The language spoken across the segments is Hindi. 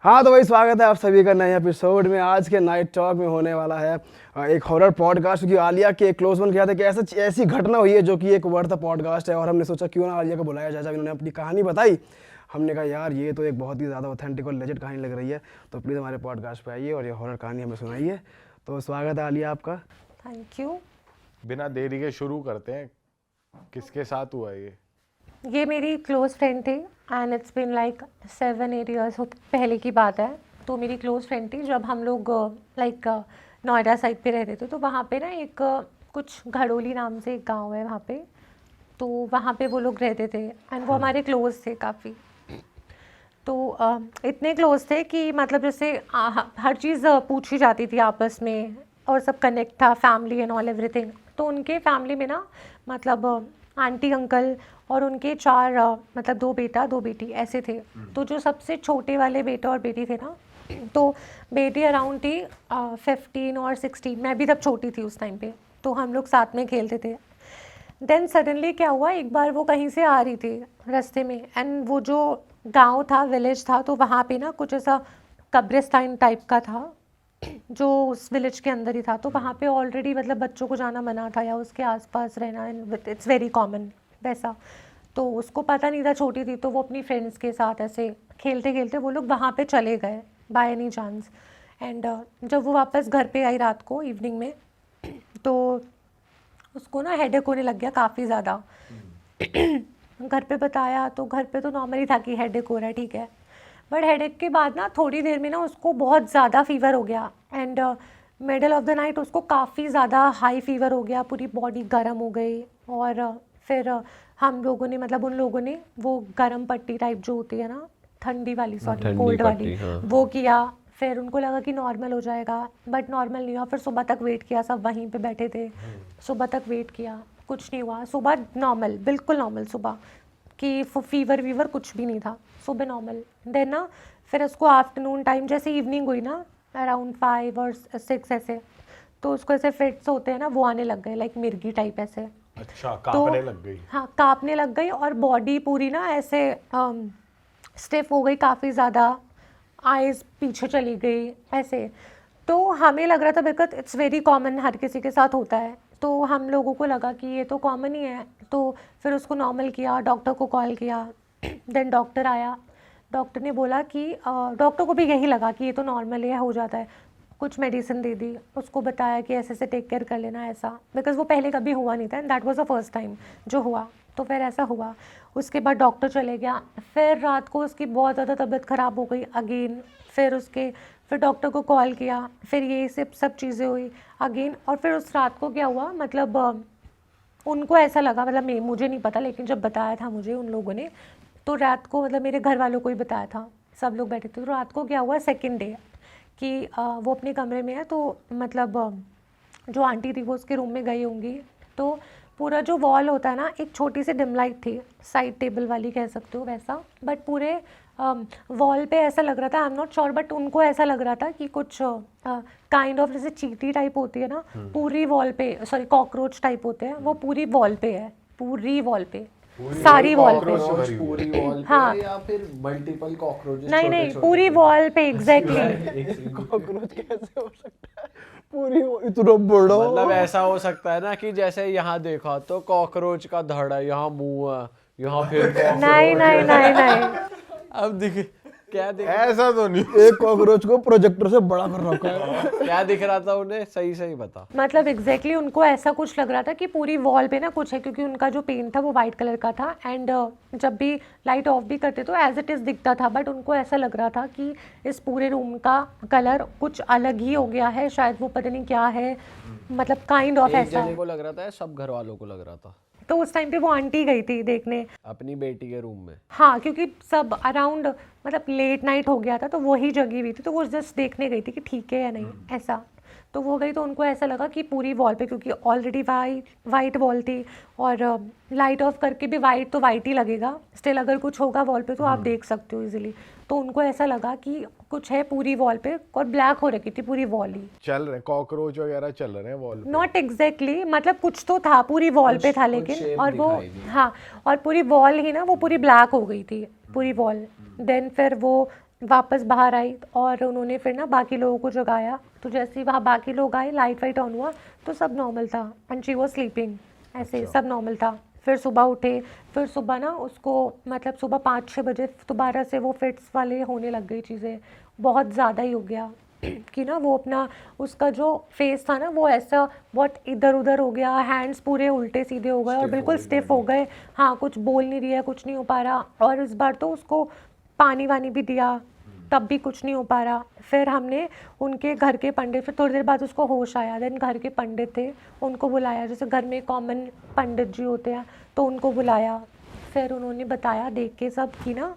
हाँ तो भाई स्वागत है आप सभी का नए एपिसोड में। आज के नाइट टॉक में होने वाला है एक हॉरर पॉडकास्ट, क्योंकि आलिया के एक क्लोज वन किया था कि ऐसी घटना हुई है जो कि एक वर्थ पॉडकास्ट है, और हमने सोचा क्यों ना आलिया को बुलाया जाए। जब इन्होंने अपनी कहानी बताई हमने कहा यार ये तो एक बहुत ही ज़्यादा ऑथेंटिक और लेजेंड कहानी लग रही है, तो प्लीज़ हमारे पॉडकास्ट पे आइए और ये हॉरर कहानी हमें सुनाइए। तो स्वागत है आलिया आपका। Thank you. बिना देरी के शुरू करते हैं। किसके साथ हुआ ये मेरी क्लोज फ्रेंड थी and it's been like 7-8 years पहले की बात है। तो मेरी क्लोज फ्रेंड थी जब हम लोग लाइक नोएडा साइड पे रहते थे। तो वहाँ पे ना एक कुछ घड़ोली नाम से एक गांव है वहाँ पे, तो वहाँ पे वो लोग रहते थे एंड वो हमारे क्लोज थे काफ़ी। तो इतने क्लोज थे कि मतलब जैसे हर चीज़ पूछी जाती थी आपस में, और सब कनेक्ट था, फैमिली एंड ऑल एवरीथिंग। तो उनके फैमिली में ना मतलब आंटी अंकल और उनके 4 मतलब 2 बेटा 2 बेटी ऐसे थे। तो जो सबसे छोटे वाले बेटा और बेटी थे ना, तो बेटी अराउंड थी 15 और 16। मैं भी तब छोटी थी उस टाइम पे, तो हम लोग साथ में खेलते थे। देन सडनली क्या हुआ, एक बार वो कहीं से आ रही थी रास्ते में एंड वो जो गांव था, विलेज था, तो वहाँ पे ना कुछ ऐसा कब्रिस्तान टाइप का था जो उस विलेज के अंदर ही था। तो वहाँ पे ऑलरेडी मतलब बच्चों को जाना मना था या उसके आसपास रहना, इट्स वेरी कॉमन वैसा। तो उसको पता नहीं था, छोटी थी, तो वो अपनी फ्रेंड्स के साथ ऐसे खेलते खेलते वो लोग वहाँ पे चले गए बाय एनी चांस। एंड जब वो वापस घर पे आई रात को इवनिंग में, तो उसको ना हेडेक होने लग गया काफ़ी ज़्यादा। घर पे बताया तो घर पे तो नॉर्मली था कि हेडेक हो रहा है, ठीक है। बट हेडेक के बाद ना थोड़ी देर में ना उसको बहुत ज़्यादा फीवर हो गया and middle of the night उसको काफ़ी ज़्यादा हाई फीवर हो गया, पूरी बॉडी गर्म हो गई। और फिर हम लोगों ने मतलब उन लोगों ने वो गर्म पट्टी टाइप जो होती है ना, ठंडी वाली, सॉरी कोल्ड वाली, हाँ। वो किया। फिर उनको लगा कि नॉर्मल हो जाएगा, बट नॉर्मल नहीं हुआ। फिर सुबह तक वेट किया, सब वहीं पे बैठे थे, सुबह तक वेट किया, कुछ नहीं हुआ। सुबह नॉर्मल, बिल्कुल नॉर्मल सुबह, कि फीवर वीवर कुछ भी नहीं था, सुबह नॉर्मल। देन ना फिर उसको आफ्टरनून टाइम जैसे इवनिंग हुई ना अराउंड 5 और 6 ऐसे, तो उसको ऐसे फिट्स होते हैं ना, वो आने लग गए लाइक मिर्गी टाइप ऐसे। अच्छा, कांपने लग गई। हाँ, कांपने लग गई और बॉडी पूरी ना ऐसे स्टिफ हो गई काफ़ी ज़्यादा, आइज़ पीछे चली गई ऐसे। तो हमें लग रहा था बिकॉज इट्स वेरी कॉमन, हर किसी के साथ होता है, तो हम लोगों को लगा कि ये तो कॉमन ही है। तो फिर उसको नॉर्मल किया, डॉक्टर को कॉल किया। देन डॉक्टर आया, डॉक्टर ने बोला कि डॉक्टर को भी यही लगा कि ये तो नॉर्मल है, हो जाता है। कुछ मेडिसिन दे दी, उसको बताया कि ऐसे ऐसे टेक केयर कर लेना ऐसा, बिकॉज वो पहले कभी हुआ नहीं था and that was the first time जो हुआ। तो फिर ऐसा हुआ, उसके बाद डॉक्टर चले गया। फिर रात को उसकी बहुत ज़्यादा तबीयत ख़राब हो गई अगेन। फिर डॉक्टर को कॉल किया, फिर ये सब चीज़ें हुई अगेन। और फिर उस रात को क्या हुआ, मतलब उनको ऐसा लगा, मतलब मुझे नहीं पता, लेकिन जब बताया था मुझे उन लोगों ने, तो रात को मतलब मेरे घर वालों को ही बताया था, सब लोग बैठे थे। तो रात को क्या हुआ, सेकेंड डे, कि वो अपने कमरे में है, तो मतलब जो आंटी थी वो उसके रूम में गई होंगी। तो पूरा जो वॉल होता है ना, एक छोटी सी डिम लाइट थी, साइड टेबल वाली कह सकते हो वैसा, बट पूरे वॉल पे ऐसा लग रहा था, I am not sure, but उनको ऐसा लग रहा था कि कुछ काइंड ऑफ जैसे चींटी टाइप होती है ना, पूरी वॉल पे, सॉरी कॉकरोच टाइप होते हैं, वो पूरी वॉल पे है, पूरी वॉल पे, सारी वॉल पे। पूरी वॉल पे हाँ, या फिर मल्टीपल कॉकरोचेस? नहीं, पूरी वॉल पे एग्जैक्टली। कॉकरोच कैसे हो सकता है पूरी इतना बड़ा? मतलब ऐसा हो सकता है ना कि जैसे यहाँ देखा तो कॉकरोच का धड़ है, यहाँ मुंह है, यहाँ फिर नहीं। अब दिख क्या दिख ऐसा तो नहीं। एक कॉकरोच को प्रोजेक्टर से बड़ा कर रखा है। क्या दिख रहा था उन्हें, सही बता। मतलब एग्जैक्टली उनको ऐसा कुछ लग रहा था कि पूरी वॉल पे ना कुछ है, क्योंकि उनका जो पेंट था वो वाइट कलर का था एंड जब भी लाइट ऑफ भी करते तो एज इट इज़ दिखता था, बट उनको ऐसा लग रहा था कि इस पूरे रूम का कलर कुछ अलग ही हो गया है, शायद वो पता नहीं क्या है, मतलब काइंड ऑफ एक ऐसा। जने को लग रहा था, सब घर वालों को लग रहा था। तो उस टाइम पे वो आंटी गई थी देखने अपनी बेटी के रूम में। हाँ, क्योंकि सब अराउंड मतलब लेट नाइट हो गया था, तो वही जगी हुई थी, तो वो जस्ट देखने गई थी कि ठीक है या नहीं ऐसा। तो वो गई, तो उनको ऐसा लगा कि पूरी वॉल पे, क्योंकि ऑलरेडी वाइट वॉल थी और लाइट ऑफ करके भी वाइट तो वाइट ही लगेगा, स्टिल अगर कुछ होगा वॉल पे तो आप देख सकते हो इजीली। तो उनको ऐसा लगा कि कुछ है पूरी वॉल पे, और ब्लैक हो रखी थी पूरी वॉल ही। चल रहे कॉकरोच वगैरह चल रहे हैं वॉल पे। नॉट एग्जैक्टली, मतलब कुछ तो था, पूरी वॉल पे था लेकिन, और वो हाँ, और पूरी वॉल ही ना वो पूरी ब्लैक हो गई थी पूरी वॉल। देन फिर वो वापस बाहर आई और उन्होंने फिर ना बाकी लोगों को जगाया, तो जैसे ही वहाँ बाकी लोग आए, लाइट वाइट ऑन हुआ तो सब नॉर्मल था एंड शी वॉज स्लीपिंग, ऐसे सब नॉर्मल था। फिर सुबह उठे, फिर सुबह ना उसको मतलब सुबह 5-6 बजे दोबारा से वो फिट्स वाले होने लग गई चीज़ें, बहुत ज़्यादा ही हो गया कि ना वो अपना उसका जो फेस था ना वो ऐसा बहुत इधर उधर हो गया, हैंड्स पूरे उल्टे सीधे हो गए और बिल्कुल स्टिफ हो गए। हाँ, कुछ बोल नहीं रही है, कुछ नहीं हो पा रहा। और इस बार तो उसको पानी वानी भी दिया तब भी कुछ नहीं हो पा रहा। फिर हमने उनके घर के पंडित, फिर थोड़ी देर बाद उसको होश आया, देन घर के पंडित थे उनको बुलाया, जैसे घर में कॉमन पंडित जी होते हैं तो उनको बुलाया। फिर उन्होंने बताया देख के सब कि ना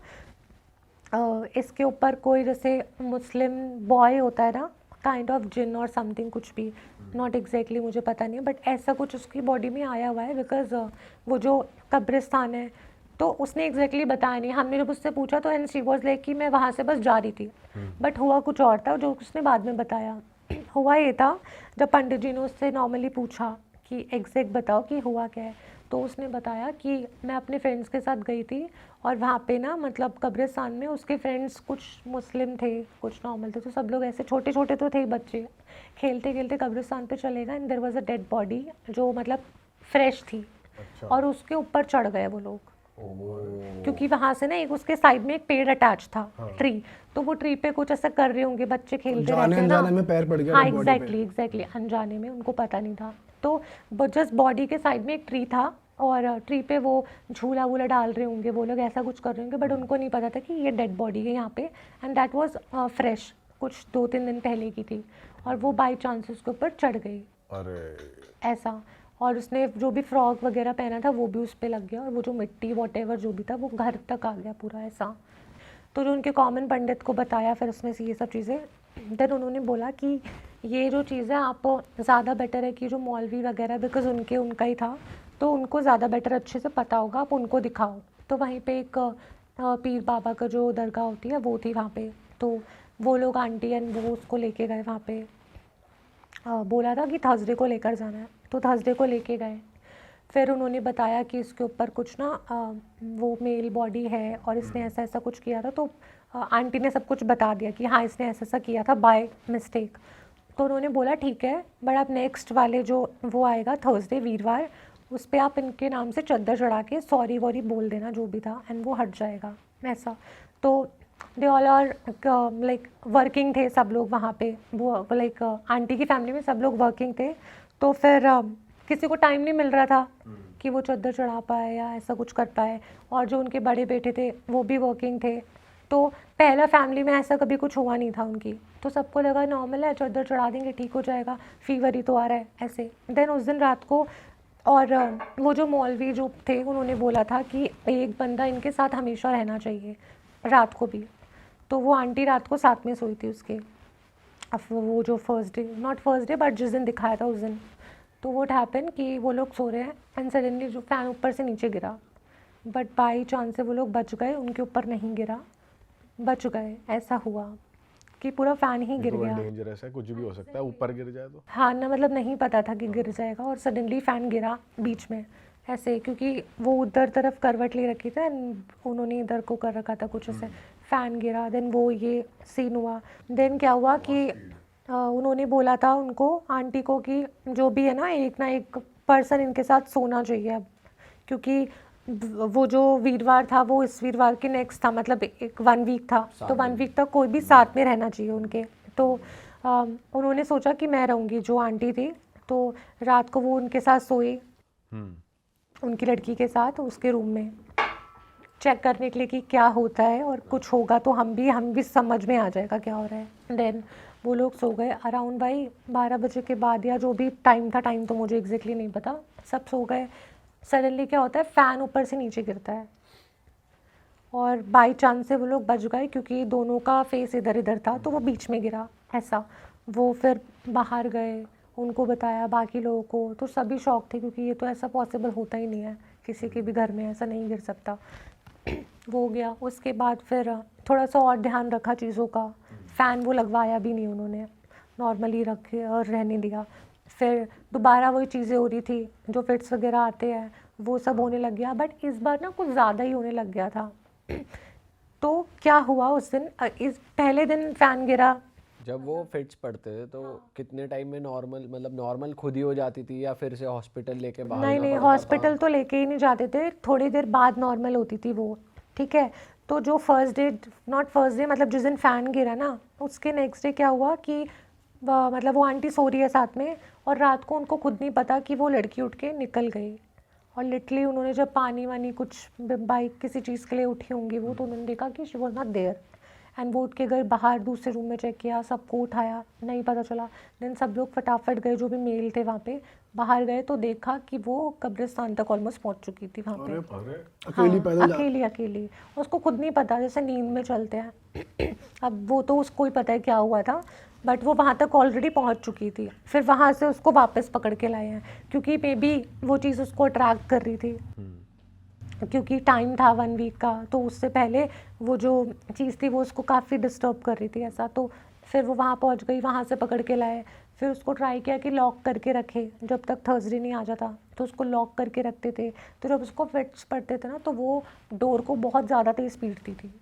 इसके ऊपर कोई जैसे मुस्लिम बॉय होता है ना, काइंड ऑफ जिन और समथिंग, कुछ भी नॉट एग्जैक्टली मुझे पता नहीं, बट ऐसा कुछ उसकी बॉडी में आया हुआ है। बिकॉज वो जो कब्रिस्तान है तो उसने एग्जैक्टली बताया नहीं। हमने जब उससे पूछा तो एंड शी वॉज लाइक कि मैं वहाँ से बस जा रही थी, बट हुआ कुछ और था जो उसने बाद में बताया। हुआ ये था, जब पंडित जी ने उससे नॉर्मली पूछा कि एग्जैक्ट बताओ कि हुआ क्या है, तो उसने बताया कि मैं अपने फ्रेंड्स के साथ गई थी और वहाँ पे ना मतलब कब्रिस्तान में उसके फ्रेंड्स कुछ मुस्लिम थे, कुछ नॉर्मल थे, तो सब लोग ऐसे छोटे छोटे तो थे ही बच्चे, खेलते खेलते कब्रिस्तान पे चले गए and there was a dead body जो मतलब फ्रेश थी। और उसके ऊपर चढ़ गए वो लोग, क्योंकि वहाँ से ना एक उसके साइड में एक पेड़ अटैच था, ट्री, तो वो ट्री पे कुछ ऐसा कर रहे होंगे, बच्चे खेलते जाने रहते हैं ना। अनजाने में पैर पड़ गया हाँ dead body पे। एग्जैक्टली अनजाने में, उनको पता नहीं था। तो जस्ट बॉडी के साइड में एक ट्री था और ट्री पे वो झूला वूला डाल रहे होंगे वो लोग, ऐसा कुछ कर रहे होंगे, बट उनको नहीं पता था कि ये डेड बॉडी है यहाँ पे एंड दैट वाज फ्रेश, कुछ 2-3 दिन पहले की थी। और वो बाई चांस उसके ऊपर चढ़ गई अरे ऐसा। और उसने जो भी फ्रॉक वगैरह पहना था वो भी उस पे लग गया और वो जो मिट्टी वॉटेवर जो भी था वो घर तक आ गया पूरा ऐसा। तो जो उनके कॉमन पंडित को बताया फिर उसमें से ये सब चीज़ें, देन उन्होंने बोला कि ये जो चीज़ है आप ज़्यादा बेटर है कि जो मौलवी वगैरह, बिकॉज उनका ही था तो उनको ज़्यादा बेटर अच्छे से पता होगा, आप उनको दिखाओ। तो वहीं पे एक पीर बाबा का जो दरगाह होती है वो थी वहाँ पे, तो वो लोग आंटी एंड वो उसको लेके गए वहाँ पे। बोला था कि थर्सडे को लेकर जाना है, तो थर्सडे को लेके गए। फिर उन्होंने बताया कि इसके ऊपर कुछ ना वो मेल बॉडी है और इसने ऐसा ऐसा कुछ किया था, तो आंटी ने सब कुछ बता दिया कि हाँ इसने ऐसा ऐसा किया था बाय मिस्टेक। तो उन्होंने बोला ठीक है, बट आप नेक्स्ट वाले जो वो आएगा थर्सडे वीरवार, उस पर आप इनके नाम से चद्दर चढ़ा के सॉरी वॉरी बोल देना जो भी था एंड वो हट जाएगा ऐसा। तो they all are like working थे सब लोग वहाँ पे, वो लाइक आंटी की फैमिली में सब लोग वर्किंग थे। तो फिर किसी को टाइम नहीं मिल रहा था कि वो चद्दर चढ़ा पाए या ऐसा कुछ कर पाए, और जो उनके बड़े बेटे थे वो भी वर्किंग थे। तो पहला फैमिली में ऐसा कभी कुछ हुआ नहीं था उनकी, तो सबको लगा नॉर्मल है, चद्दर चढ़ा देंगे ठीक हो जाएगा, फीवर ही तो आ रहा है ऐसे। देन उस दिन रात को, और वो जो मौलवी जो थे उन्होंने बोला था कि एक बंदा इनके साथ हमेशा रहना चाहिए रात को भी। तो वो आंटी रात को साथ में सोई थी उसके। अब वो जो फर्स्ट डे बट जिस दिन दिखाया था उस दिन, तो वो हैपन कि वो लोग सो रहे हैं एंड सडनली जो फ़ैन ऊपर से नीचे गिरा, बट बाई चांस से वो लोग बच गए, उनके ऊपर नहीं गिरा, बच गए। ऐसा हुआ कि पूरा फ़ैन ही गिर गया। डेंजरस है, कुछ भी हो सकता है, ऊपर गिर जाए तो। हाँ ना, मतलब नहीं पता था कि गिर जाएगा और सडनली फ़ैन गिरा बीच में ऐसे, क्योंकि वो उधर तरफ करवट ले रखी था एंड उन्होंने इधर को कर रखा था कुछ ऐसे। फ़ैन गिरा, देन वो ये सीन हुआ। देन क्या हुआ कि उन्होंने बोला था उनको, आंटी को, कि जो भी है ना एक पर्सन इनके साथ सोना चाहिए अब, क्योंकि वो जो वीरवार था वो इस वीरवार के नेक्स्ट था, मतलब एक 1 वीक था, तो 1 वीक तक कोई भी साथ में रहना चाहिए उनके। तो उन्होंने सोचा कि मैं रहूँगी, जो आंटी थी, तो रात को वो उनके साथ सोई, उनकी लड़की के साथ उसके रूम में, चेक करने के लिए कि क्या होता है, और कुछ होगा तो हम भी समझ में आ जाएगा क्या हो रहा है। देन वो लोग सो गए अराउंड भाई 12 बजे के बाद, या जो भी टाइम था, टाइम तो मुझे एग्जैक्टली नहीं पता, सब सो गए। सडनली क्या होता है, फ़ैन ऊपर से नीचे गिरता है और बाई चांस से वो लोग बच गए, क्योंकि दोनों का फेस इधर इधर था, तो वो बीच में गिरा ऐसा। वो फिर बाहर गए, उनको बताया बाकी लोगों को, तो सभी शॉक थे, क्योंकि ये तो ऐसा पॉसिबल होता ही नहीं है, किसी के भी घर में ऐसा नहीं गिर सकता। वो हो गया। उसके बाद फिर थोड़ा सा और ध्यान रखा चीज़ों का, फ़ैन वो लगवाया भी नहीं उन्होंने, नॉर्मली रखे और रहने दिया। फिर दोबारा वही चीज़ें हो रही थी, जो फिट्स वगैरह आते हैं वो सब होने लग गया, बट इस बार ना कुछ ज़्यादा ही होने लग गया था। तो क्या हुआ उस दिन, इस पहले दिन फैन गिरा। जब वो फिट्स पड़ते थे तो कितने टाइम में नॉर्मल, मतलब नॉर्मल खुद ही हो जाती थी या फिर से हॉस्पिटल लेके भागना नहीं नहीं, पड़ता था? हॉस्पिटल तो लेके ही नहीं जाते थे, थोड़ी देर बाद नॉर्मल होती थी वो, ठीक है। तो जो first day, not first day, मतलब जिस दिन फैन गिरा ना, उसके नेक्स्ट डे क्या हुआ कि मतलब वो आंटी सो रही है साथ में, और रात को उनको खुद नहीं पता कि वो लड़की उठ के निकल गई। और लिटरली उन्होंने जब पानी वानी कुछ बाइक किसी चीज़ के लिए उठी होंगी वो, तो उन्होंने देखा कि she was not there. And वो उठ के गए बाहर, दूसरे रूम में चेक किया, सबको उठाया, नहीं पता चला। देन सब लोग फटाफट गए, जो भी मेल थे वहाँ पे, बाहर गए तो देखा कि वो कब्रिस्तान तक ऑलमोस्ट पहुँच चुकी थी वहाँ पे। अकेली हाँ, पैदल जा अकेली अकेली, उसको खुद नहीं पता, जैसे नींद में चलते हैं। अब वो तो उसको ही पता है क्या हुआ था, बट वो वहाँ तक ऑलरेडी पहुँच चुकी थी। फिर वहाँ से उसको वापस पकड़ के लाए हैं, क्योंकि मे बी वो चीज़ उसको अट्रैक्ट कर रही थी, क्योंकि टाइम था 1 वीक का, तो उससे पहले वो जो चीज़ थी वो उसको काफ़ी डिस्टर्ब कर रही थी ऐसा। तो फिर वो वहाँ पहुँच गई, वहाँ से पकड़ के लाए। फिर उसको ट्राई किया कि लॉक करके रखे जब तक थर्सडे नहीं आ जाता, तो उसको लॉक करके रखते थे। तो जब उसको फिट्स पड़ते थे ना, तो वो डोर को बहुत ज़्यादा तेज़ पीटती थी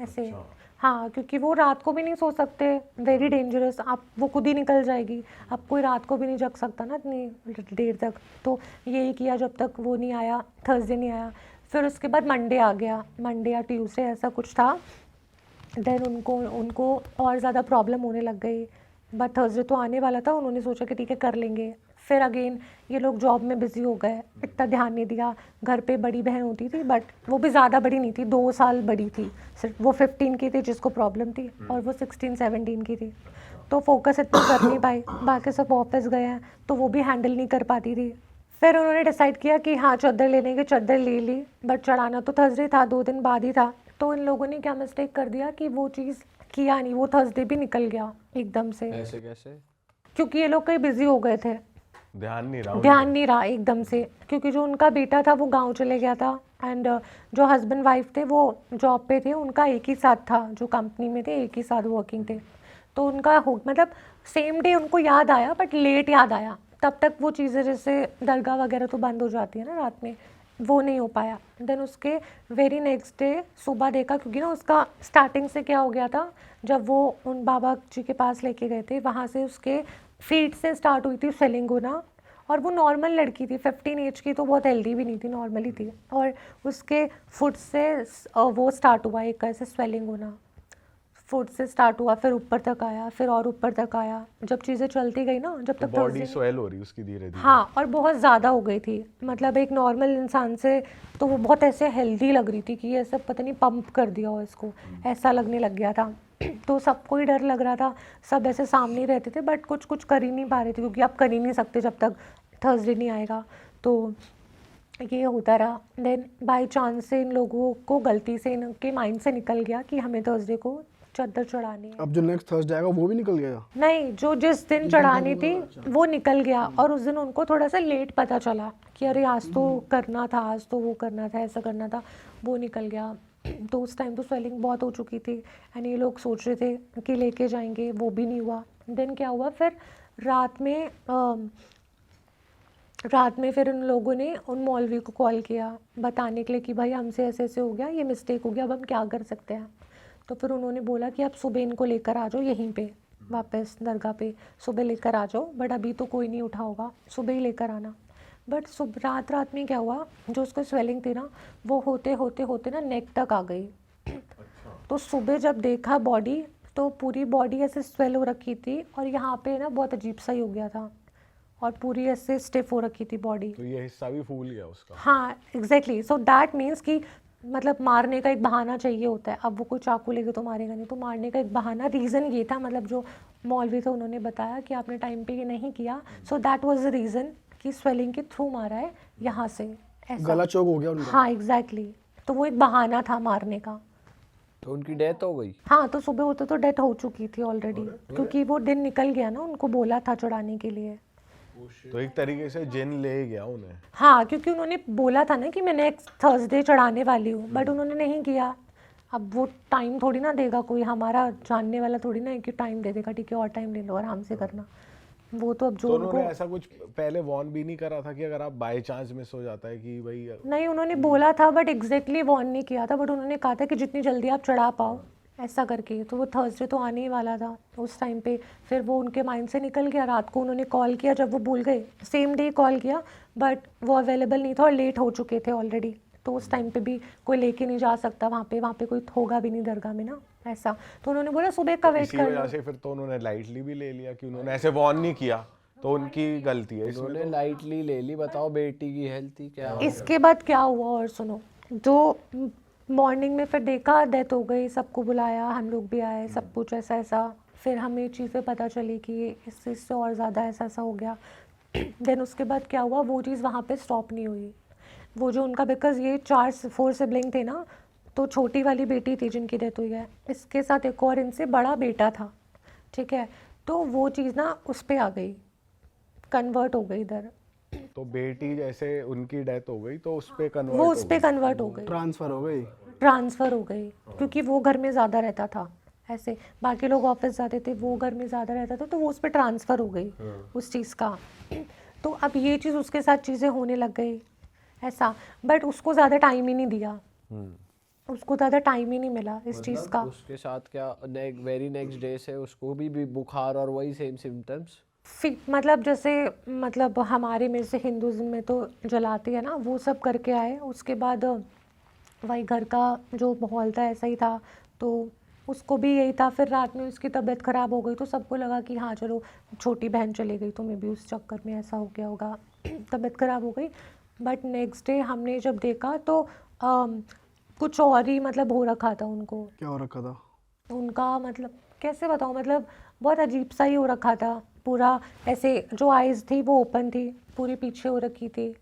ऐसे। हाँ, क्योंकि वो रात को भी नहीं सो सकते, वेरी डेंजरस, आप वो खुद ही निकल जाएगी। अब कोई रात को भी नहीं जग सकता ना इतनी देर तक। तो यही किया जब तक वो नहीं आया, थर्सडे नहीं आया। फिर उसके बाद मंडे आ गया, मंडे या ट्यूसडे ऐसा कुछ था। देन उनको और ज़्यादा प्रॉब्लम होने लग गई, बट थर्सडे तो आने वाला था, उन्होंने सोचा कि ठीक है कर लेंगे। फिर अगेन ये लोग जॉब में बिज़ी हो गए, इतना ध्यान नहीं दिया। घर पे बड़ी बहन होती थी, बट वो भी ज़्यादा बड़ी नहीं थी, 2 साल बड़ी थी सिर्फ। वो 15 की थी जिसको प्रॉब्लम थी, और वो 16-17 की थी। तो फोकस इतना कर नहीं पाई, बाकी सब ऑफिस गए हैं, तो वो भी हैंडल नहीं कर पाती थी। फिर उन्होंने डिसाइड किया कि हाँ चादर लेने की, चादर ले ली, बट चढ़ाना तो थर्सडे था, 2 दिन बाद ही था। तो इन लोगों ने क्या मिस्टेक कर दिया कि वो चीज़ किया नहीं, वो थर्सडे भी निकल गया एकदम से, ऐसे कैसे? क्योंकि ये लोग कहीं बिजी हो गए थे, ध्यान नहीं रहा ध्यान नहीं रहा एकदम से। क्योंकि जो उनका बेटा था वो गांव चले गया था, एंड जो हस्बैंड वाइफ थे वो जॉब पे थे, उनका एक ही साथ था, जो कंपनी में थे एक ही साथ वर्किंग थे। तो उनका हो मतलब सेम डे उनको याद आया, बट लेट याद आया। तब तक वो चीज़ें जैसे दरगाह वगैरह तो बंद हो जाती है ना रात में, वो नहीं हो पाया। देन उसके वेरी नेक्स्ट डे सुबह देखा, क्योंकि ना उसका स्टार्टिंग से क्या हो गया था, जब वो उन बाबा जी के पास लेके गए थे, वहाँ से उसके फीट से स्टार्ट हुई थी स्वेलिंग होना। और वो नॉर्मल लड़की थी, 15 एज की, तो बहुत हेल्दी भी नहीं थी, नॉर्मली थी। और उसके फुट से वो स्टार्ट हुआ एक ऐसे स्वेलिंग होना, फुट से स्टार्ट हुआ, फिर ऊपर तक आया, फिर और ऊपर तक आया। जब चीज़ें चलती गई ना, जब तक बॉडी Thursday- स्वेल हो रही उसकी धीरे धीरे। हाँ, और बहुत ज़्यादा हो गई थी, मतलब एक नॉर्मल इंसान से तो वो बहुत ऐसे हेल्दी लग रही थी कि ये सब पता नहीं पंप कर दिया हो इसको, ऐसा लगने लग गया था। तो सबको ही डर लग रहा था, सब ऐसे सामने ही रहते थे, बट कुछ कर ही नहीं पा रहे थे, क्योंकि आप कर ही नहीं सकते जब तक थर्सडे नहीं आएगा। तो ये होता रहा। देन बाय चांस से इन लोगों को गलती से इनके माइंड से निकल गया कि हमें थर्सडे को चादर चढ़ानी है। अब जो नेक्स्ट थर्सडे आएगा वो भी निकल गया। नहीं, जो जिस दिन चढ़ानी थी वो निकल गया, और उस दिन उनको थोड़ा सा लेट पता चला कि अरे आज तो करना था, आज तो वो करना था, ऐसा करना था, वो निकल गया। तो उस टाइम तो स्वेलिंग बहुत हो चुकी थी, एंड ये लोग सोच रहे थे कि लेके जाएंगे, वो भी नहीं हुआ। देन क्या हुआ, फिर रात में फिर उन लोगों ने उन मौलवी को कॉल किया बताने के लिए कि भाई हमसे ऐसे ऐसे हो गया, ये मिस्टेक हो गया, अब हम क्या कर सकते हैं। तो फिर उन्होंने बोला कि आप सुबह इनको लेकर आ जाओ यहीं पे, वापस दरगाह पे सुबह लेकर आ जाओ, बट अभी तो कोई नहीं उठा होगा, सुबह ही लेकर आना। बट रात में क्या हुआ, जो उसको स्वेलिंग थी ना, वो होते होते होते ना नेक तक आ गई। तो सुबह जब देखा बॉडी, तो पूरी बॉडी ऐसे स्वेल हो रखी थी, और यहाँ पे ना बहुत अजीब सा ही हो गया था, और पूरी ऐसे स्टिफ हो रखी थी बॉडी। तो ये हिस्सा भी फूल गया उसका। हाँ एग्जैक्टली, सो दैट मीन्स कि मतलब मारने का एक बहाना चाहिए होता है। अब वो कोई चाकू लेके तो मारेगा नहीं, तो मारने का एक बहाना, रीज़न ये था, मतलब जो मौलवी थे उन्होंने बताया कि आपने टाइम पे ये नहीं किया, so that was the reason कि स्वेलिंग के थ्रू मारा है यहाँ से, ऐसा। गला चौक हो गया उनका। हाँ एग्जैक्टली, तो वो एक बहाना था मारने का। तो उनकी डेथ हो गई? हाँ, तो सुबह होते तो डेथ हो चुकी थी ऑलरेडी, क्योंकि वो दिन निकल गया ना, उनको बोला था चढ़ाने के लिए। तो एक तरीके से जिन ले गया उन्हें। हाँ, क्योंकि उन्होंने बोला था ना कि मैं नेक्स्ट थर्सडे चढ़ाने वाली हूँ, बट उन्होंने नहीं किया। अब वो टाइम थोड़ी ना देगा कोई, हमारा जानने वाला थोड़ी ना है कि टाइम दे देगा, ठीक है और टाइम ले लो, आराम से करना। वो तो अब जो तो उनको उन्होंने ऐसा कुछ पहले वार्न भी नहीं करा था कि अगर आप बाय चांस मिस हो जाता है कि भाई नहीं, उन्होंने बोला था बट एग्जैक्टली वार्न नहीं किया था, बट उन्होंने कहा था कि जितनी जल्दी आप चढ़ा पाओ ऐसा करके। तो वो थर्सडे तो आने ही वाला था उस टाइम पे, फिर वो उनके माइंड से निकल गया। रात को उन्होंने कॉल किया जब वो भूल गए, सेम डे कॉल किया बट वो अवेलेबल नहीं था और लेट हो चुके थे ऑलरेडी। तो उस टाइम पे भी कोई लेके नहीं जा सकता वहाँ पे कोई होगा भी नहीं दरगाह में ना ऐसा। तो उन्होंने बोला सुबह का वेट इसी कर वजह लो। से फिर तो उन्होंने लाइटली भी ले लिया कि उन्होंने ऐसे वार्न नहीं किया, तो उनकी गलती है इसमें। उन्होंने लाइटली ले ली। बताओ बेटी की हेल्थ थी क्या हो? इसके बाद क्या हुआ और सुनो, जो मॉर्निंग में फिर देखा डेथ हो गई, सबको बुलाया, हम लोग भी आए, सब कुछ ऐसा ऐसा। फिर हमें चीज़ें पता चली कि ये इस चीज़ से और ज़्यादा ऐसा ऐसा हो गया। देन उसके बाद क्या हुआ, वो चीज़ वहाँ पे स्टॉप नहीं हुई। वो जो उनका, बिकॉज ये 4 सिबलिंग थे ना, तो छोटी वाली बेटी थी जिनकी डेथ हुई है, इसके साथ एक और इनसे बड़ा बेटा था, ठीक है। तो वो चीज़ ना उस पर आ गई, कन्वर्ट हो गई इधर, तो बेटी जैसे उनकी डेथ हो गई तो उस पे कन्वर्ट वो हो उस पर कन्वर्ट हो गई, ट्रांसफर हो गई। ट्रांसफ़र हो गई, क्योंकि वो घर में ज़्यादा रहता था। ऐसे बाकी लोग ऑफिस जाते थे, वो घर में ज़्यादा रहता था, तो वो उस पर ट्रांसफ़र हो गई उस चीज़ का। तो अब ये चीज़ उसके साथ चीज़ें होने लग गई ऐसा, बट उसको ज़्यादा टाइम ही नहीं दिया, उसको ज़्यादा टाइम ही नहीं मिला इस चीज़ मतलब का। उसके साथ क्या वेरी नेक्स्ट डे से उसको भी बुखार और वही सेम सिम्टम्स? मतलब जैसे, मतलब हमारे में से हिंदुज़्म में तो जलाती है ना, वो सब करके आए। उसके बाद वही घर का जो माहौल था ऐसा ही था, तो उसको भी यही था। फिर रात में उसकी तबीयत ख़राब हो गई, तो सबको लगा कि हाँ चलो छोटी बहन चली गई तो मे भी उस चक्कर में ऐसा हो गया होगा, तबीयत ख़राब हो गई। बट नेक्स्ट डे हमने जब देखा तो कुछ और ही मतलब हो रखा था उनको। क्या हो रखा था? उनका मतलब कैसे बताऊँ, मतलब बहुत अजीब सा ही हो रखा था पूरा। ऐसे जो आइज़ थी वो ओपन थी, पूरी पीछे हो रखी थी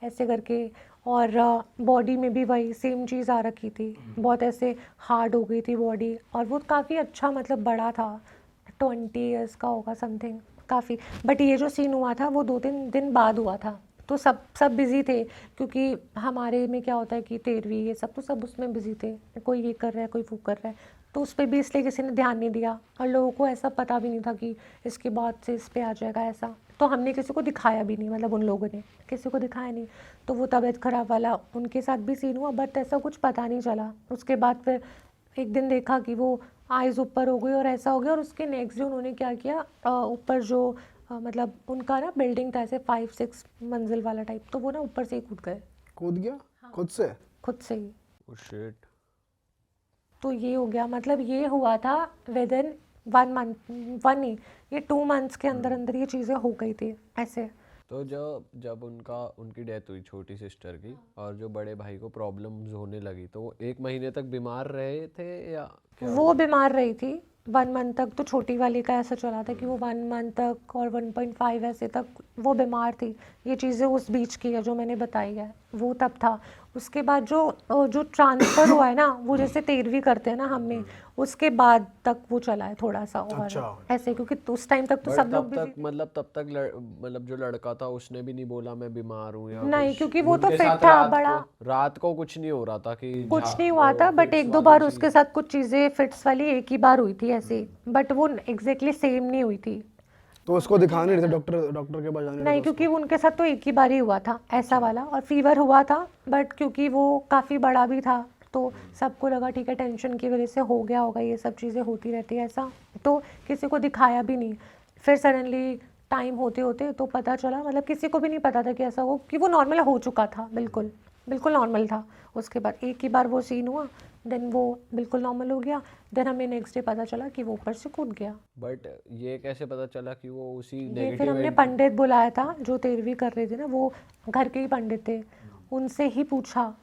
ऐसे करके, और बॉडी में भी वही सेम चीज़ आ रखी थी, बहुत ऐसे हार्ड हो गई थी बॉडी। और वो काफ़ी अच्छा मतलब बड़ा था, 20 ईयर्स का होगा समथिंग, काफ़ी। बट ये जो सीन हुआ था वो 2-3 दिन बाद हुआ था, तो सब बिज़ी थे, क्योंकि हमारे में क्या होता है कि 13वीं ये सब, तो सब उसमें बिज़ी थे, कोई ये कर रहा है कोई वो कर रहा है, तो उस पर भी इसलिए किसी ने ध्यान नहीं दिया। और लोगों को ऐसा पता भी नहीं था कि इसके बाद से इस पे आ जाएगा ऐसा, तो हमने किसी को दिखाया भी नहीं, मतलब उन लोगों ने किसी को दिखाया नहीं। तो वो तबीयत ख़राब वाला उनके साथ भी सीन हुआ, बट ऐसा कुछ पता नहीं चला। उसके बाद फिर एक दिन देखा कि वो आइज़ ऊपर हो गई और ऐसा हो गया, और उसके नेक्स्ट डे उन्होंने क्या किया, ऊपर जो मतलब उनका ना बिल्डिंग था ऐसे 5-6 मंजिल वाला टाइप, तो वो ना ऊपर से ही कूद गए कूद गया खुद से? खुद से ही। Oh shit. तो ये हो गया, मतलब ये हुआ था विद इन 1 मंथ, 1 नहीं, ये 2 मंथ्स के अंदर अंदर ये चीज़ें हो गई थी ऐसे। तो जब उनकी डेथ हुई छोटी सिस्टर की, और जो बड़े भाई को प्रॉब्लम्स होने लगी, तो वो 1 महीने तक बीमार रहे थे या क्या? वो बीमार रही थी 1 मंथ तक, तो छोटी वाली का ऐसा चला था कि वो 1 मंथ तक और 1.5 ऐसे तक वो बीमार थी। ये चीज़ें उस बीच की है जो मैंने बताई है, वो तब था। उसके बाद जो ट्रांसफ़र हुआ है ना, वो जैसे 13वीं करते हैं ना हमें, उसके बाद तक वो चला है थोड़ा सा और अच्छा। ऐसे, क्योंकि उस टाइम तक तो बट सब लोग तब तक बिजी। मतलब मतलब जो लड़का था उसने भी नहीं बोला मैं बीमार हूँ या नहीं, कुछ? क्योंकि वो तो उनके फिट साथ था बड़ा, रात को कुछ नहीं हो रहा था कि कुछ नहीं हुआ था, बट 1-2 बार उसके साथ कुछ चीज़ें फिट्स वाली एक ही बार हुई थी ऐसे, बट वो एग्जैक्टली सेम नहीं हुई थी। तो उसको दिखाने नहीं थे, डॉक्टर के पास जाने नहीं, क्योंकि वो उनके साथ तो एक ही बार ही हुआ था ऐसा वाला, और फीवर हुआ था, बट क्योंकि वो काफ़ी बड़ा भी था तो सबको लगा ठीक है टेंशन की वजह से हो गया होगा, ये सब चीज़ें होती रहती है ऐसा, तो किसी को दिखाया भी नहीं। फिर सडनली टाइम होते होते तो पता चला, मतलब किसी को भी नहीं पता था कि ऐसा हो, कि वो नॉर्मल हो चुका था, बिल्कुल बिल्कुल नॉर्मल था। उसके बाद एक ही बार वो सीन हुआ, देन वो बिल्कुल नॉर्मल हो गया। देन हमें नेक्स्ट डे पता चला कि वो ऊपर से कूद गया। बट ये कैसे पता चला कि वो उसी ये फिर नेगेटिव हमने पंडित बुलाया था, जो 13वीं कर रहे थे ना, वो घर के ही पंडित थे, उनसे ही पूछा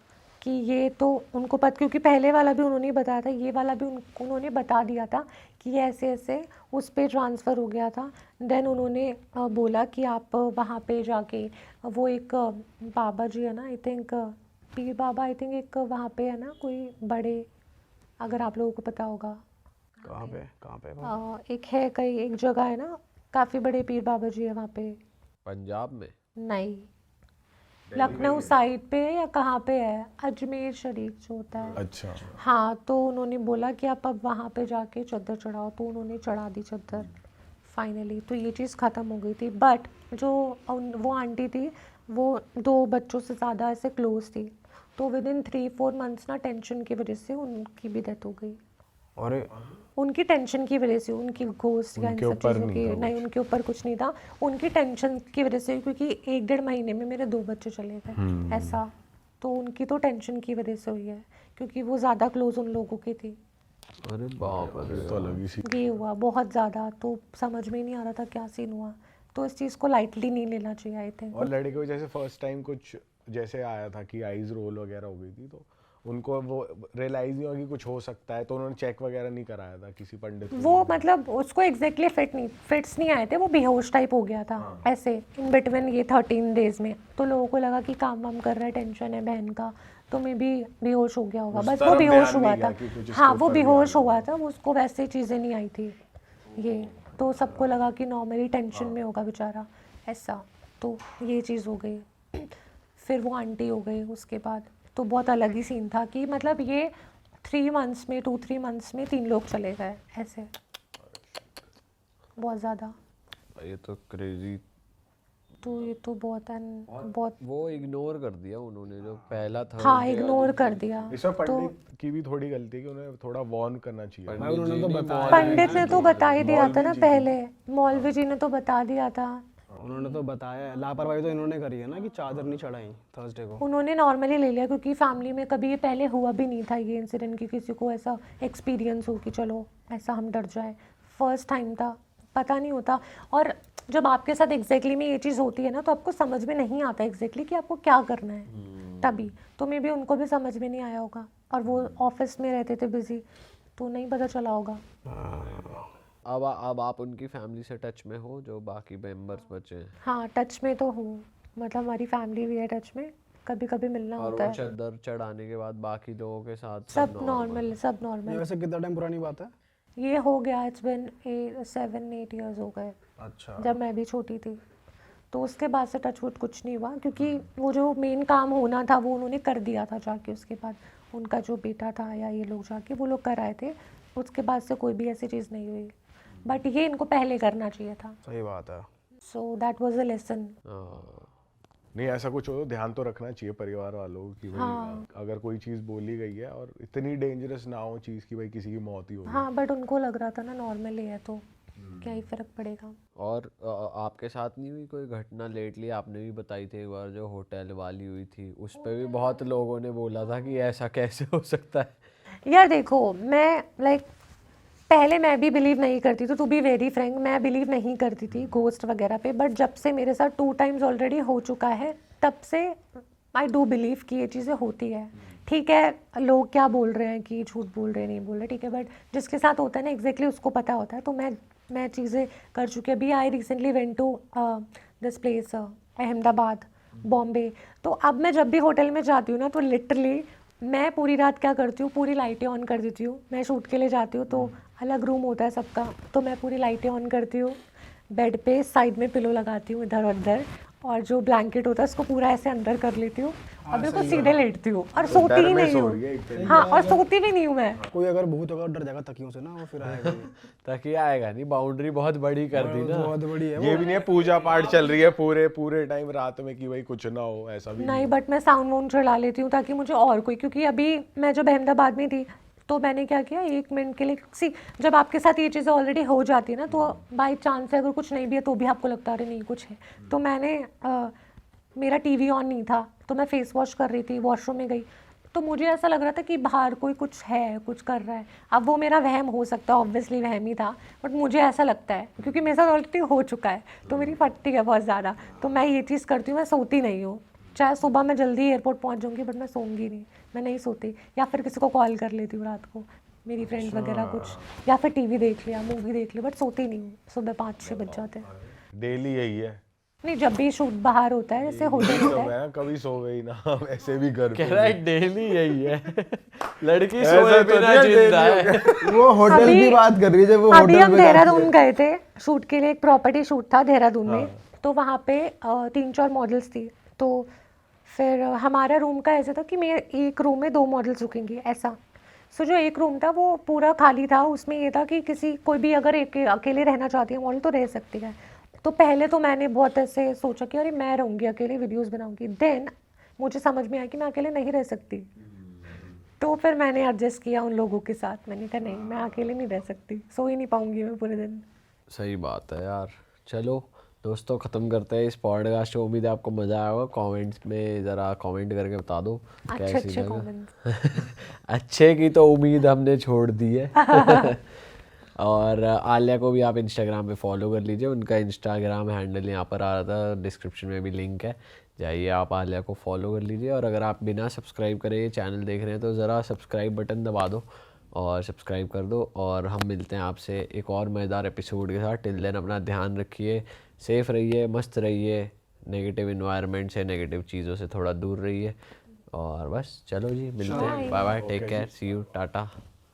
कि ये तो उनको पता, क्योंकि पहले वाला भी उन्होंने बताया था, ये वाला भी उन्होंने बता दिया था कि ये ऐसे ऐसे उस पे ट्रांसफ़र हो गया था। देन उन्होंने बोला कि आप वहाँ पे जाके, वो एक बाबा जी है ना, I think Pir Baba, I think एक वहाँ पे है ना कोई बड़े, अगर आप लोगों को पता होगा। कहाँ पे? एक है, कहीं एक जगह है ना, काफ़ी बड़े पीर बाबा जी है वहाँ पे। पंजाब में? नहीं, लखनऊ साइड पे है या कहाँ पे है, अजमेर शरीफ जो होता है। अच्छा। हाँ, तो उन्होंने बोला कि आप अब वहाँ पे जाके चद्दर चढ़ाओ, तो उन्होंने चढ़ा दी चद्दर फाइनली। तो ये चीज़ ख़त्म हो गई थी। बट जो वो आंटी थी वो 2 बच्चों से ज़्यादा ऐसे क्लोज थी, तो विद इन 3-4 मंथ्स ना टेंशन की वजह से उनकी भी डेथ हो गई। और उनकी टेंशन की वजह से, उनकी घोस्ट या इन उनके सब ऊपर चीज़ों नहीं की था नहीं, उनके ऊपर कुछ नहीं था, उनकी टेंशन की वजह से, क्योंकि 1-1.5 महीने में मेरे 2 बच्चे चले गए ऐसा। तो उनकी तो टेंशन की वजह से हुई है, क्योंकि वो ज़्यादा क्लोज उन लोगों की थी। अरे बाप रे। तो अलग ही सी। ये हुआ बहुत ज़्यादा, तो समझ में ही नहीं आ रहा था क्या सीन हुआ। तो इस चीज़ को लाइटली नहीं लेना चाहिए आई थिंक। और लड़के को जैसे फर्स्ट टाइम कुछ जैसे आया था कि आईज रोल वगैरह हो गई थी, तो उनको वो रियलाइज नहीं हुआ कि कुछ हो सकता है, तो उन्होंने चेक वगैरह नहीं कराया था किसी पंडित को? वो मतलब उसको एग्जैक्टली फिट्स नहीं आए थे, वो बेहोश टाइप हो गया था ऐसे इन बिटवीन ये 13 डेज में। तो लोगों को लगा कि काम वाम कर रहा है, टेंशन है बहन का, तो मे भी बेहोश हो गया होगा, उस बस वो तरफ बेहोश बयान हुआ नहीं था। गया कि कुछ इसके हाँ वो ऊपर भी बेहोश आ हुआ था, उसको वैसे चीज़ें नहीं आई थी ये, तो सबको लगा कि नॉर्मली टेंशन में होगा बेचारा ऐसा। तो ये चीज़ हो गई। फिर वो आंटी हो गई उसके बाद, तो बहुत अलग ही सीन था कि मतलब ये 3 मंथ्स में 2-3 मंथ्स में 3 लोग चले गए ऐसे, बहुत ज़्यादा। ये तो क्रेजी। तो ये तो बहुत वो इग्नोर कर दिया उन्होंने जो पहला था। हाँ इग्नोर कर दिया। इसमें तो पंडित की भी थोड़ी गलती है कि उन्हें थोड़ा वार्न करना चाहिए। भाई उन्होंने तो बताया, पंडित ने तो बता ही दिया था ना पहले, मौलवी जी ने तो बता दिया था। उन्होंने तो बताया, लापरवाही तो इन्होंने करी है ना कि चादर नहीं चढ़ाई थर्सडे को। उन्होंने नॉर्मली ले लिया, क्योंकि फैमिली में कभी ये पहले हुआ भी नहीं था ये इंसिडेंट कि किसी को ऐसा एक्सपीरियंस हो कि चलो ऐसा हम डर जाए। फर्स्ट टाइम था, पता नहीं होता। और जब आपके साथ एग्जैक्टली में ये चीज़ होती है ना, तो आपको समझ में नहीं आता एग्जैक्टली कि आपको क्या करना है तभी। तो मे भी उनको भी समझ में नहीं आया होगा, और वो ऑफिस में रहते थे बिजी, तो नहीं पता चला होगा। अब आप उनकी फैमिली से टच में हो, जो बाकी मेंबर्स बचे हैं? हाँ टच में तो हूँ, मतलब हमारी फैमिली भी है टच में, कभी कभी मिलना और होता वो है। चादर चढ़ाने के बाद बाकी लोगों के साथ सब नॉर्मल, सब ये नॉर्मल। वैसे कितना टाइम पुरानी बात है? ये हो गया, इट्स बिन 7-8 ईयर्स हो गए, अच्छा। जब मैं भी छोटी थी। तो उसके बाद से टच वुड कुछ नहीं हुआ, क्योंकि वो जो मेन काम होना था वो उन्होंने कर दिया था जाके। उसके बाद उनका जो बेटा था या ये लोग जाके वो लोग कर आए थे, उसके बाद से कोई भी ऐसी चीज़ नहीं हुई। बट ये इनको पहले करना चाहिए था, सही बात है। So that was a lesson. नहीं, ऐसा कुछ हो तो ध्यान तो रखना चाहिए परिवार वालों को कि भाई अगर कोई चीज़ बोली गई है और इतनी डेंजरस ना हो चीज़ कि भाई किसी की मौत ही हो। हाँ बट उनको लग रहा था ना नॉर्मली है, तो क्या ही फ़र्क पड़ेगा। और आपके साथ नहीं हुई कोई घटना लेटली? आपने भी बताई थी एक बार जो होटल वाली हुई थी, उस पे भी बहुत लोगों ने बोला था कि ऐसा कैसे हो सकता है। यार देखो, मैं पहले मैं भी बिलीव नहीं करती थी, टू बी वेरी फ्रैंक मैं बिलीव नहीं करती थी घोस्ट वगैरह पे। बट जब से मेरे साथ 2 टाइम्स ऑलरेडी हो चुका है, तब से आई डू बिलीव कि ये चीज़ें होती है। ठीक है, लोग क्या बोल रहे हैं कि झूठ बोल रहे हैं, नहीं बोल रहे, ठीक है, बट जिसके साथ होता है ना एग्जैक्टली उसको पता होता है। तो मैं चीज़ें कर चुकी। अभी I recently went to this place Ahmedabad, Bombay. तो अब मैं जब भी होटल में जाती हूँ ना, तो लिटरली मैं पूरी रात क्या करती हूँ, पूरी लाइटें ऑन कर देती हूँ। मैं शूट के लिए जाती हूँ तो अलग रूम होता है सबका, तो मैं पूरी लाइटें ऑन करती हूँ, बेड पे साइड में पिलो लगाती हूँ इधर और उधर, और जो ब्लैंकेट होता है उसको पूरा ऐसे अंदर कर लेती हूँ और बिल्कुल सीधे लेटती हूँ और सोती ही नहीं हूँ। हाँ, और सोती भी नहीं हूँ मैं। कोई अगर भूत होगा डर जाएगा तकियों से ना, वो फिर आएगा नहीं। ताकि आएगा नहीं, बाउंड्री बहुत बड़ी कर दी ना। बहुत बड़ी है ये भी नहीं है पूजा पाठ चल रही है पूरे टाइम रात में कि भाई कुछ ना हो, ऐसा भी नहीं, बट मैं साउंड वाउंड चढ़ा लेती हूँ ताकि मुझे और कोई, क्योंकि अभी मैं जब अहमदाबाद में थी तो मैंने क्या किया, 1 मिनट के लिए जब आपके साथ ये चीज़ें ऑलरेडी हो जाती है ना, तो बाई चांस अगर कुछ नहीं भी है तो भी आपको लगता है नहीं कुछ है। तो मैंने मेरा टीवी ऑन नहीं था, तो मैं फेस वॉश कर रही थी, वॉशरूम में गई, तो मुझे ऐसा लग रहा था कि बाहर कोई कुछ है, कुछ कर रहा है। अब वो मेरा वहम हो सकता है, ऑब्वियसली वहम ही था, बट मुझे ऐसा लगता है क्योंकि मेरे साथ ऑलरेडी हो चुका है, तो मेरी फटती है बहुत ज़्यादा। तो मैं ये चीज़ करती हूँ, मैं सोती नहीं हूँ, चाहे सुबह मैं जल्दी एयरपोर्ट पहुँच जाऊँगी, बट मैं सोऊंगी नहीं, मैं नहीं सोती। या फिर किसी को कॉल कर लेती हूँ रात को, मेरी फ्रेंड वगैरह कुछ, या फिर टीवी देख लिया, मूवी देख ली, बट सोती नहीं हूँ। सुबह 5-6 बज जाते हैं। डेली यही है। नहीं, जब भी शूट बाहर होता है, जैसे होटल होता है, मैं कभी सो गई ना, ऐसे भी घर कह पे रहा है डेली यही है। लड़की ऐसा सोए तो बिना नहीं है, जिंदा daily है। वो होटल की बात कर रही है, जब वो अभी होटल हम में जाती देहरादून है। गए थे शूट के लिए, एक प्रॉपर्टी शूट था देहरादून में, तो वहाँ पे 3-4 मॉडल्स थी। तो फिर हमारा रूम का ऐसा था कि मेरे एक रूम में 2 मॉडल्स रुकेंगी ऐसा। सो जो एक रूम था वो पूरा खाली था, उसमें ये था कि किसी कोई भी अगर एक अकेले रहना चाहती है मॉडल तो रह सकती है। तो पहले तो मैंने बहुत ऐसे सोचा कि अरे मैं रहूँगी अकेले, वीडियोस बनाऊँगी। देन मुझे समझ में आया कि मैं अकेले नहीं रह सकती, तो फिर मैंने एडजस्ट किया उन लोगों के साथ। मैंने कहा नहीं, मैं अकेले नहीं रह सकती, सो ही नहीं पाऊँगी मैं पूरे दिन। सही बात है यार। चलो दोस्तों, ख़त्म करते हैं इस पॉडकास्ट को। उम्मीद है आपको मज़ा आया होगा। कमेंट्स में ज़रा कमेंट करके बता दो कैसी अच्छे लगा। कमेंट्स। अच्छे की तो उम्मीद हमने छोड़ दी है। और आलिया को भी आप इंस्टाग्राम पे फॉलो कर लीजिए। उनका इंस्टाग्राम हैंडल यहाँ पर आ रहा था, डिस्क्रिप्शन में भी लिंक है, जाइए आप आलिया को फॉलो कर लीजिए। और अगर आप बिना सब्सक्राइब करे ये चैनल देख रहे हैं तो ज़रा सब्सक्राइब बटन दबा दो और सब्सक्राइब कर दो। और हम मिलते हैं आपसे एक और मज़ेदार एपिसोड के साथ। टिल देन अपना ध्यान रखिए, सेफ़ रहिए, मस्त रहिए, नेगेटिव इन्वायरमेंट से, नेगेटिव चीज़ों से थोड़ा दूर रहिए। और बस चलो जी, मिलते हैं। Bye bye, take care, see you, Tata.